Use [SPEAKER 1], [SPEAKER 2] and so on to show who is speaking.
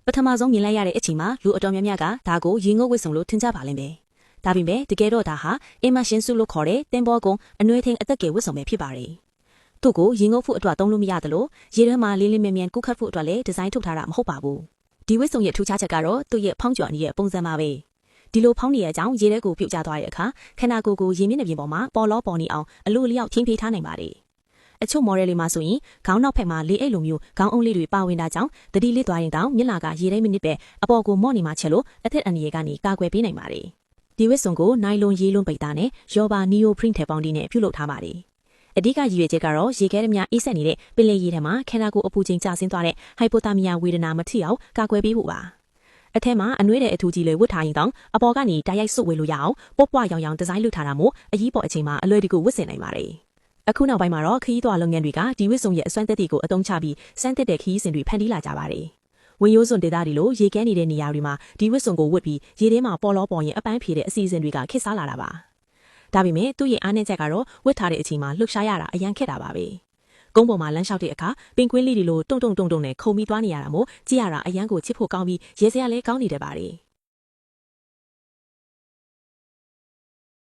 [SPEAKER 1] ပထမဆုံးမြင်လိုက်ရတဲ့အချိန်မှာလူအတော်များများကဒါကိုရေငုပ်ဝစ်စုံလို့ထင်ကြပါလိမ့်မယ်။ဒါပေမဲ့တကယ်တော့ဒါဟာအင်မရှင်စုလို့ခေါ်တဲ့တင်ဘောကုန်းအနှွေးထင်းအသက်ကယ်ဝစ်စုံပဲဖြစ်ပါတယ်။သူ့ကိုရေငုပ်ဖို့အတွက်သုံးလို့မရသလိုရေထဲမှာလေးလေးမြဲမြဲကုတ်ခတ်ဖို့အတွက်လည်းဒီဇိုင်းထုတ်ထားတာမဟုတ်ပါဘူး။ဒီဝစ်စုံရဲ့ထူးခြားချက်ကတော့သူ့ရဲ့ဖောင်းကျော်အနည်းရဲ့ပုံစံပါပဲ။ဒီလိုဖောင်းနေတဲ့အကြောင်းရေထဲကိုပြုတ်ကျသွားတဲ့အခါခန္ဓာကိုယ်ကိုရေမျက်နှာပြင်ပေါ်မှာပေါ်လောပေါ်နေအောင်အလိုအလျောက်ထိန်းပေးထားနိုင်ပါတယ်။အချို့ model တွေမှာဆိုရင်ခေါင်းနောက်ဖက်မှာလေးအိတ်လိုမျိုးခေါင်းအုံးလေးတွေပါဝင်တာကြောင့်တတိလေးသွားရင်တောင်မျက်လာကရေထဲမိနစ်ပဲအပေါ်ကိုမော့နေမှချက်လို့အသက်အန္တရာယ်ကနေကာကွယ်ပေးနိုင်ပါတယ်။ဒီဝစ်စုံကိုနိုင်လွန်ရေလွန်ပိတ်သားနဲ့ရောဘာနီယိုပရင့်ထည်ပေါင်းတီးနဲ့ပြုလုပ်ထားပါတယ်။အဓိကရည်ရွယ်ချက်ကတော့ရေခဲသမားအေးဆက်နေတဲ့ပင်လယ်ရေထဲမှာခန္ဓာကိုယ်အပူချိန်ကျဆင်းသွားတဲ့ဟိုက်ပိုသာမီယာဝေဒနာမထိအောင်ကာကွယ်ပေးဖို့ပါ။အထက်မှာအနှွေးတဲ့အထူးကြီးလေးဝတ်ထားရင်တောင်အပေါ်ကနေတိုက်ရိုက်စုပ်ဝေလို့ရအောင်ပေါ့ပွားရောင်ရောင်ဒီဇိုင်းလုပ်ထားတာမို့အကြီးပေါ်အချိန်မှာအလွယ်တကူဝတ်ဆင်နိုင်ပါတယ်။အခုနောက်ပိုင်းမှာတော့ခရီးသွားလုပ်ငန်းတွေကဒီဝစ်စုံရဲ့အစွမ်းသက်တွေကိုအသုံးချပြီးစမ်းသစ်တဲ့ခရီးစဉ်တွေဖန်တီးလာကြပါတယ်။ဝင်ရိုးစွန်ဒေသတွေလိုရေကဲနေတဲ့နေရာတွေမှာဒီဝစ်စုံကိုဝတ်ပြီးရေထဲမှာပေါ်လောပေါ်ရင်အပန်းဖြေတဲ့အစီအစဉ်တွေကခေတ်စားလာတာပါ။ဒါပေမဲ့သူ့ရဲ့အားနည်းချက်ကတော့ဝတ်ထားတဲ့အချိန်မှာလှုပ်ရှားရတာအရန်ခက်တာပါပဲ။ကုန်းပေါ်မှာလမ်းလျှောက်တဲ့အခါပင်ကွင်းလေးတွေလိုတုံတုံနဲ့ခုံပြီးသွားနေရတာမို့ကြည့်ရတာအရန်ကိုချစ်ဖို့ကောင်းပြီးရေစရာလည်းကောင်းနေတတ်ပါတယ်။